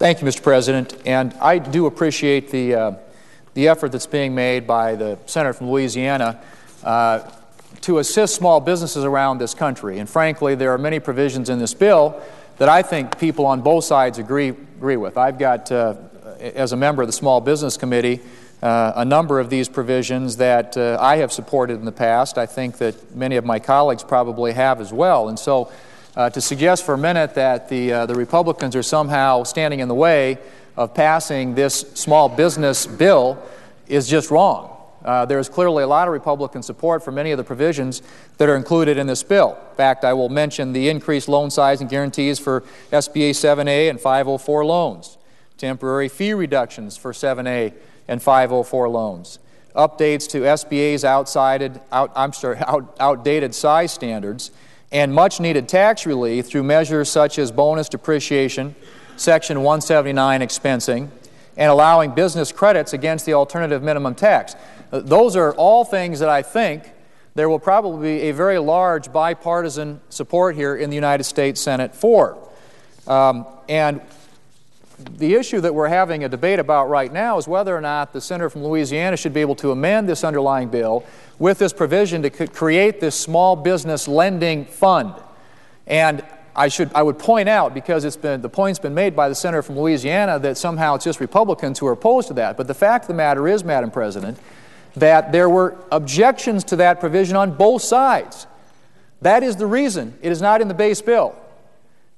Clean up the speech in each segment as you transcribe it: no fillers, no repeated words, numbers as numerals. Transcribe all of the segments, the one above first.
Thank you, Mr. President. And I do appreciate the effort that's being made by the senator from Louisiana to assist small businesses around this country. And frankly, there are many provisions in this bill that I think people on both sides agree with. I've got, as a member of the Small Business Committee, a number of these provisions that I have supported in the past. I think that many of my colleagues probably have as well. And so to suggest for a minute that the Republicans are somehow standing in the way of passing this small business bill is just wrong. There is clearly a lot of Republican support for many of the provisions that are included in this bill. In fact, I will mention the increased loan size and guarantees for SBA 7A and 504 loans, temporary fee reductions for 7A and 504 loans, updates to SBA's outdated size standards, and much-needed tax relief through measures such as bonus depreciation, Section 179 expensing, and allowing business credits against the alternative minimum tax. Those are all things that I think there will probably be a very large bipartisan support here in the United States Senate for. And the issue that we're having a debate about right now is whether or not the senator from Louisiana should be able to amend this underlying bill with this provision to create this small business lending fund. And I would point out, because the point's been made by the senator from Louisiana that somehow it's just Republicans who are opposed to that. But the fact of the matter is, Madam President, that there were objections to that provision on both sides. That is the reason it is not in the base bill.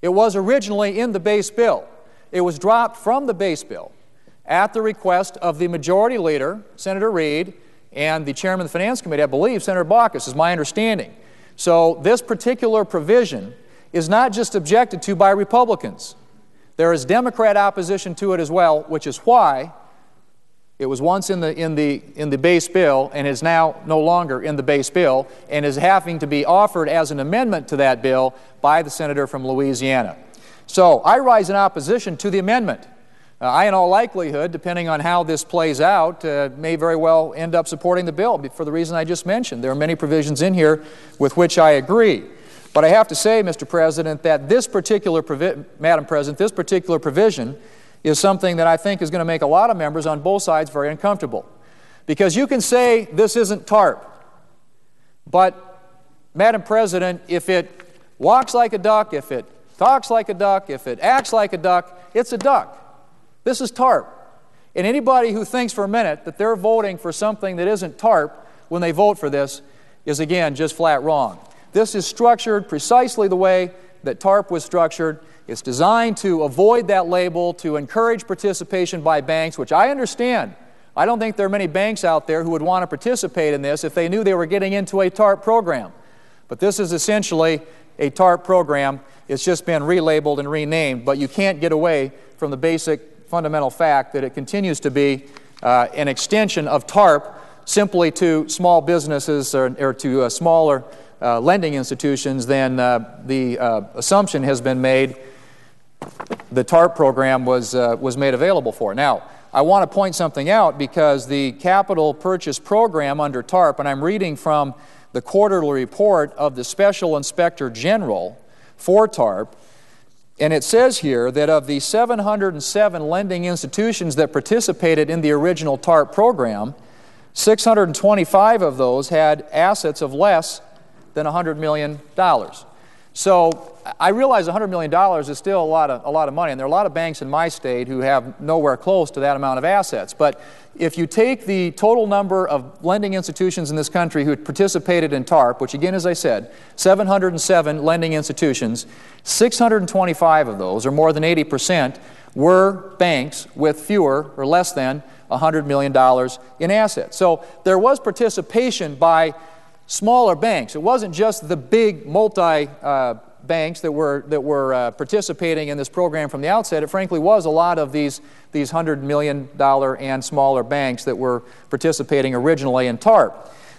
It was originally in the base bill. It was dropped from the base bill at the request of the majority leader, Senator Reid, and the chairman of the Finance Committee, I believe, Senator Baucus, is my understanding. So this particular provision is not just objected to by Republicans. There is Democrat opposition to it as well, which is why it was once in the base bill and is now no longer in the base bill and is having to be offered as an amendment to that bill by the senator from Louisiana. So I rise in opposition to the amendment. I, in all likelihood, depending on how this plays out, may very well end up supporting the bill for the reason I just mentioned. There are many provisions in here with which I agree. But I have to say, Mr. President, that this particular Madam President, this particular provision is something that I think is going to make a lot of members on both sides very uncomfortable. Because you can say this isn't TARP, but, Madam President, if it walks like a duck, if it talks like a duck, if it acts like a duck, it's a duck. This is TARP. And anybody who thinks for a minute that they're voting for something that isn't TARP when they vote for this is, again, just flat wrong. This is structured precisely the way that TARP was structured. It's designed to avoid that label, to encourage participation by banks, which I understand. I don't think there are many banks out there who would want to participate in this if they knew they were getting into a TARP program. But this is essentially a TARP program. It's just been relabeled and renamed, but you can't get away from the basic fundamental fact that it continues to be an extension of TARP simply to small businesses or to smaller lending institutions than the assumption has been made the TARP program was made available for. Now, I want to point something out because the capital purchase program under TARP, and I'm reading from the quarterly report of the Special Inspector General for TARP, and it says here that of the 707 lending institutions that participated in the original TARP program, 625 of those had assets of less than $100 million. So I realize $100 million is still a lot of money, and there are a lot of banks in my state who have nowhere close to that amount of assets. But if you take the total number of lending institutions in this country who participated in TARP, which again, as I said, 707 lending institutions, 625 of those, or more than 80%, were banks with fewer or less than $100 million in assets. So there was participation by smaller banks. It wasn't just the big banks that were participating in this program from the outset. It frankly was a lot of these $100 million and smaller banks that were participating originally in TARP.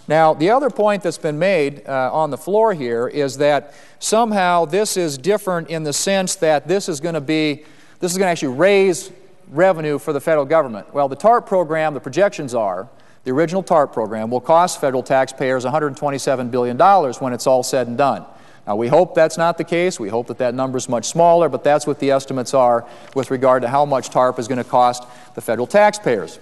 Now, the other point that's been made on the floor here is that somehow this is different in the sense that this is going to actually raise revenue for the federal government. Well, the TARP program, the projections are, the original TARP program will cost federal taxpayers $127 billion when it's all said and done. Now, we hope that's not the case. We hope that that number is much smaller, but that's what the estimates are with regard to how much TARP is going to cost the federal taxpayers.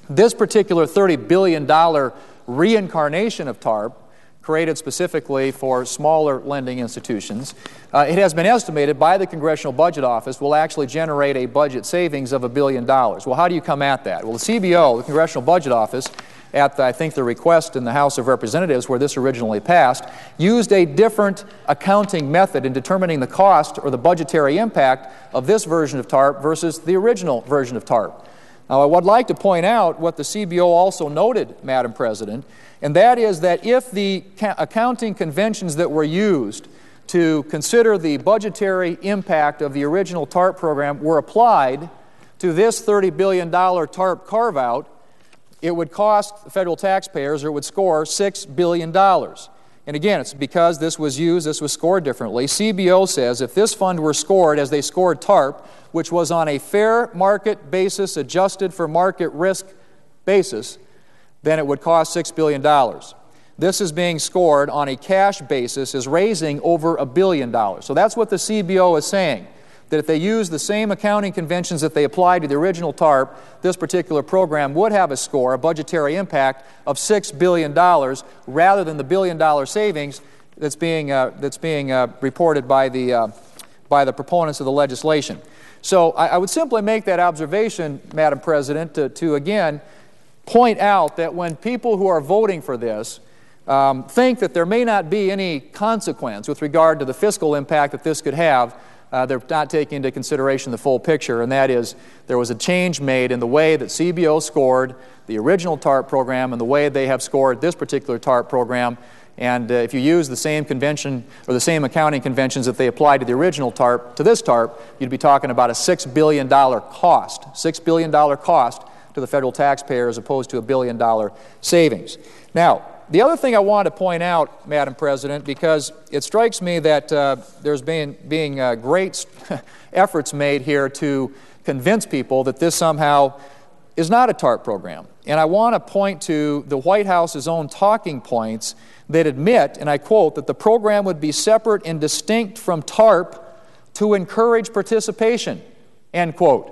This particular $30 billion reincarnation of TARP, created specifically for smaller lending institutions, it has been estimated by the Congressional Budget Office will actually generate a budget savings of $1 billion. Well, how do you come at that? Well, the CBO, the Congressional Budget Office, at I think the request in the House of Representatives where this originally passed, used a different accounting method in determining the cost or the budgetary impact of this version of TARP versus the original version of TARP. Now, I would like to point out what the CBO also noted, Madam President, and that is that if the accounting conventions that were used to consider the budgetary impact of the original TARP program were applied to this $30 billion TARP carve-out, it would cost the federal taxpayers, or it would score $6 billion. And again, it's because this was scored differently. CBO says if this fund were scored as they scored TARP, which was on a fair market basis, adjusted for market risk basis, then it would cost $6 billion. This is being scored on a cash basis as raising over $1 billion. So that's what the CBO is saying, that if they use the same accounting conventions that they applied to the original TARP, this particular program would have a score, a budgetary impact of $6 billion rather than the $1 billion savings that's being reported by the proponents of the legislation. So I would simply make that observation, Madam President, to again point out that when people who are voting for this think that there may not be any consequence with regard to the fiscal impact that this could have, they're not taking into consideration the full picture, and that is there was a change made in the way that CBO scored the original TARP program and the way they have scored this particular TARP program. And if you use the same convention or the same accounting conventions that they applied to the original TARP to this TARP, you'd be talking about a $6 billion cost, $6 billion cost to the federal taxpayer as opposed to $1 billion savings. Now, the other thing I want to point out, Madam President, because it strikes me that there's been great efforts made here to convince people that this somehow is not a TARP program. And I want to point to the White House's own talking points that admit, and I quote, that the program would be separate and distinct from TARP to encourage participation, end quote.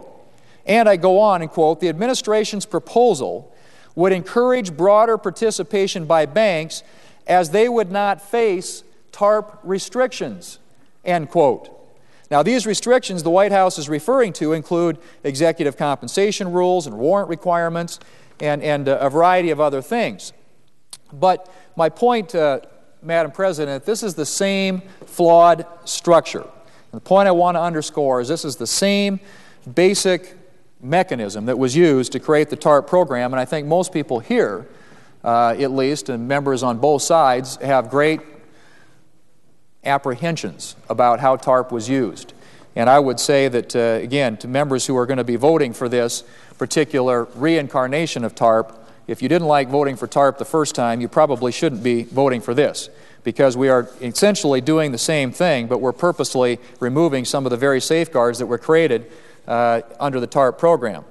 And I go on and quote, the administration's proposal would encourage broader participation by banks as they would not face TARP restrictions, end quote. Now, these restrictions the White House is referring to include executive compensation rules and warrant requirements and a variety of other things. But my point, Madam President, this is the same flawed structure. And the point I want to underscore is this is the same basic mechanism that was used to create the TARP program, and I think most people here, at least, and members on both sides, have great apprehensions about how TARP was used. And I would say that, again, to members who are going to be voting for this particular reincarnation of TARP, if you didn't like voting for TARP the first time, you probably shouldn't be voting for this, because we are essentially doing the same thing, but we're purposely removing some of the very safeguards that were created under the TARP program.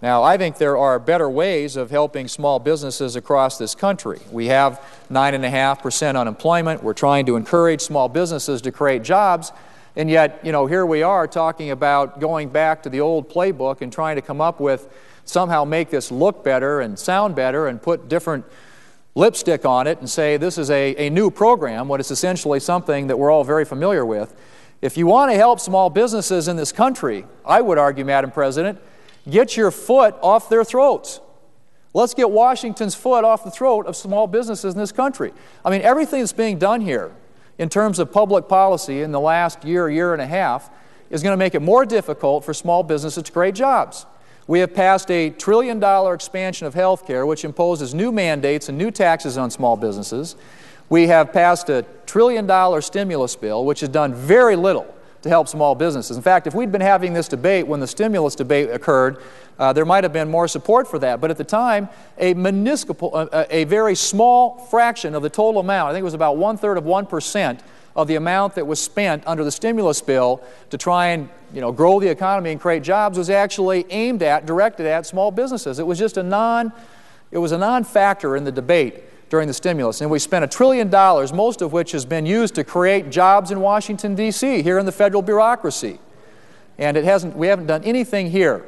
Now, I think there are better ways of helping small businesses across this country. We have 9.5% unemployment. We're trying to encourage small businesses to create jobs, and yet, here we are talking about going back to the old playbook and trying to come up with somehow make this look better and sound better and put different lipstick on it and say this is a new program, when it's essentially something that we're all very familiar with. If you want to help small businesses in this country, I would argue, Madam President, get your foot off their throats. Let's get Washington's foot off the throat of small businesses in this country. I mean, everything that's being done here in terms of public policy in the last year and a half is going to make it more difficult for small businesses to create jobs. We have passed a $1 trillion expansion of health care, which imposes new mandates and new taxes on small businesses. We have passed a $1 trillion stimulus bill, which has done very little to help small businesses. In fact, if we'd been having this debate when the stimulus debate occurred, there might have been more support for that. But at the time, a very small fraction of the total amount, I think it was about 1/3 of 1% of the amount that was spent under the stimulus bill to try and grow the economy and create jobs, was actually directed at small businesses. It was just a non-factor in the debate. during the stimulus. And we spent $1 trillion, most of which has been used to create jobs in Washington, D.C., here in the federal bureaucracy. And we haven't done anything here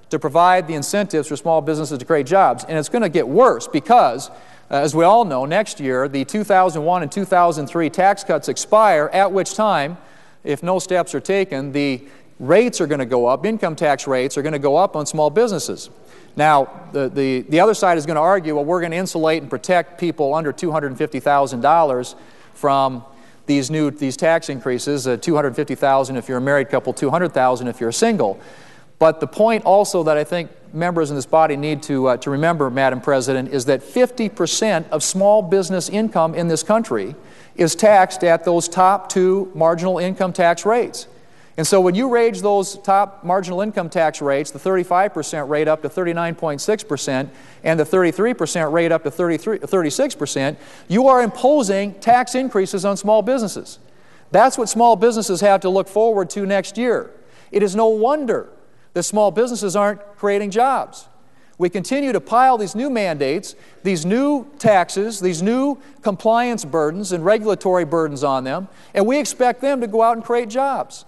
to provide the incentives for small businesses to create jobs. And it's going to get worse because, as we all know, next year the 2001 and 2003 tax cuts expire, at which time, if no steps are taken, the rates are going to go up, income tax rates are going to go up on small businesses. Now, the other side is going to argue, well, we're going to insulate and protect people under $250,000 from these tax increases, $250,000 if you're a married couple, $200,000 if you're single. But the point also that I think members in this body need to remember, Madam President, is that 50% of small business income in this country is taxed at those top two marginal income tax rates. And so when you raise those top marginal income tax rates, the 35% rate up to 39.6% and the 33% rate up to 36%, you are imposing tax increases on small businesses. That's what small businesses have to look forward to next year. It is no wonder that small businesses aren't creating jobs. We continue to pile these new mandates, these new taxes, these new compliance burdens and regulatory burdens on them, and we expect them to go out and create jobs.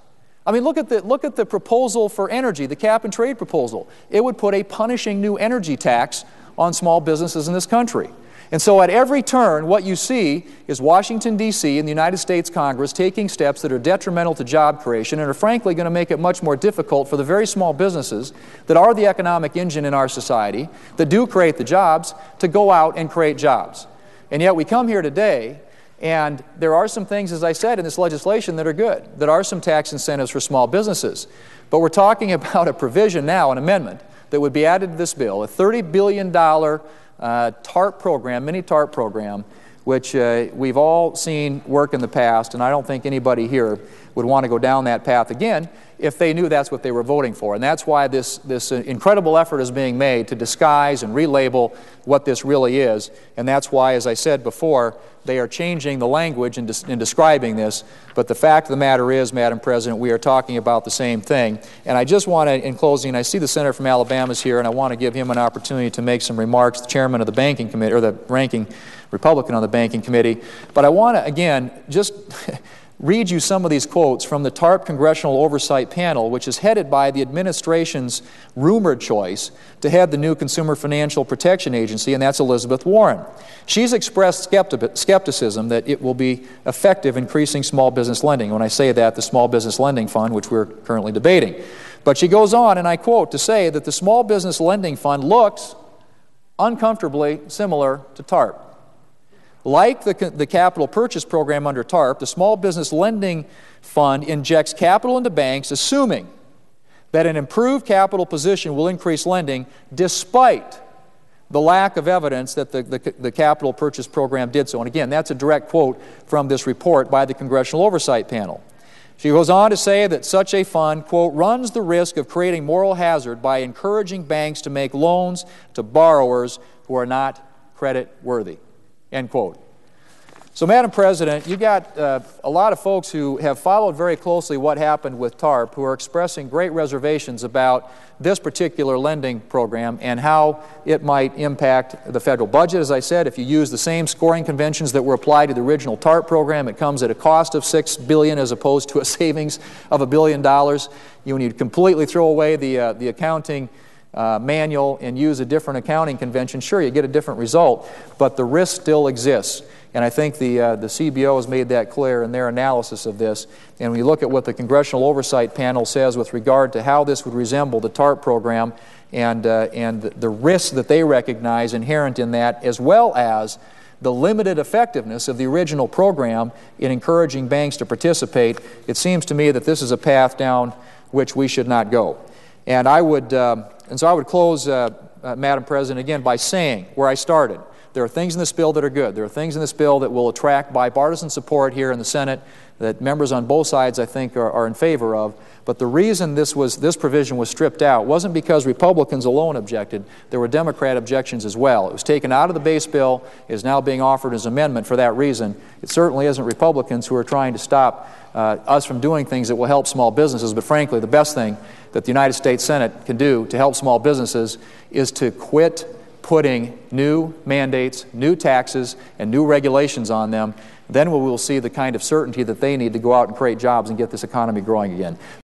I mean, look at the proposal for energy, the cap and trade proposal. It would put a punishing new energy tax on small businesses in this country. And so at every turn, what you see is Washington, D.C. and the United States Congress taking steps that are detrimental to job creation and are frankly going to make it much more difficult for the very small businesses that are the economic engine in our society, that do create the jobs, to go out and create jobs. And yet we come here today, and there are some things, as I said, in this legislation that are good. There are some tax incentives for small businesses. But we're talking about a provision now, an amendment, that would be added to this bill, a $30 billion TARP program, mini TARP program, which we've all seen work in the past, and I don't think anybody here would want to go down that path again if they knew that's what they were voting for. And that's why this incredible effort is being made to disguise and relabel what this really is. And that's why, as I said before, they are changing the language in describing this. But the fact of the matter is, Madam President, we are talking about the same thing. And I just want to, in closing, I see the Senator from Alabama is here, and I want to give him an opportunity to make some remarks, the Chairman of the Banking Committee, or the ranking Republican on the Banking Committee. But I want to, again, just read you some of these quotes from the TARP Congressional Oversight Panel, which is headed by the administration's rumored choice to head the new Consumer Financial Protection Agency, and that's Elizabeth Warren. She's expressed skepticism that it will be effective increasing small business lending. When I say that, the Small Business Lending Fund, which we're currently debating. But she goes on, and I quote, to say that the Small Business Lending Fund looks uncomfortably similar to TARP. Like the capital purchase program under TARP, the Small Business Lending Fund injects capital into banks, assuming that an improved capital position will increase lending despite the lack of evidence that the capital purchase program did so. And again, that's a direct quote from this report by the Congressional Oversight Panel. She goes on to say that such a fund, quote, runs the risk of creating moral hazard by encouraging banks to make loans to borrowers who are not credit worthy. End quote. So, Madam President, you got a lot of folks who have followed very closely what happened with TARP who are expressing great reservations about this particular lending program and how it might impact the federal budget. As I said, if you use the same scoring conventions that were applied to the original TARP program, it comes at a cost of $6 billion as opposed to a savings of $1 billion. When you completely throw away the accounting manual and use a different accounting convention, sure, you get a different result, but the risk still exists. And I think the CBO has made that clear in their analysis of this. And when you look at what the Congressional Oversight Panel says with regard to how this would resemble the TARP program and the risks that they recognize inherent in that, as well as the limited effectiveness of the original program in encouraging banks to participate, it seems to me that this is a path down which we should not go. And so I would close, Madam President, again by saying where I started. There are things in this bill that are good. There are things in this bill that will attract bipartisan support here in the Senate that members on both sides, I think, are in favor of. But the reason this provision was stripped out wasn't because Republicans alone objected. There were Democrat objections as well. It was taken out of the base bill. It is now being offered as an amendment for that reason. It certainly isn't Republicans who are trying to stop us from doing things that will help small businesses. But frankly, the best thing that the United States Senate can do to help small businesses is to quit putting new mandates, new taxes, and new regulations on them, then we will see the kind of certainty that they need to go out and create jobs and get this economy growing again.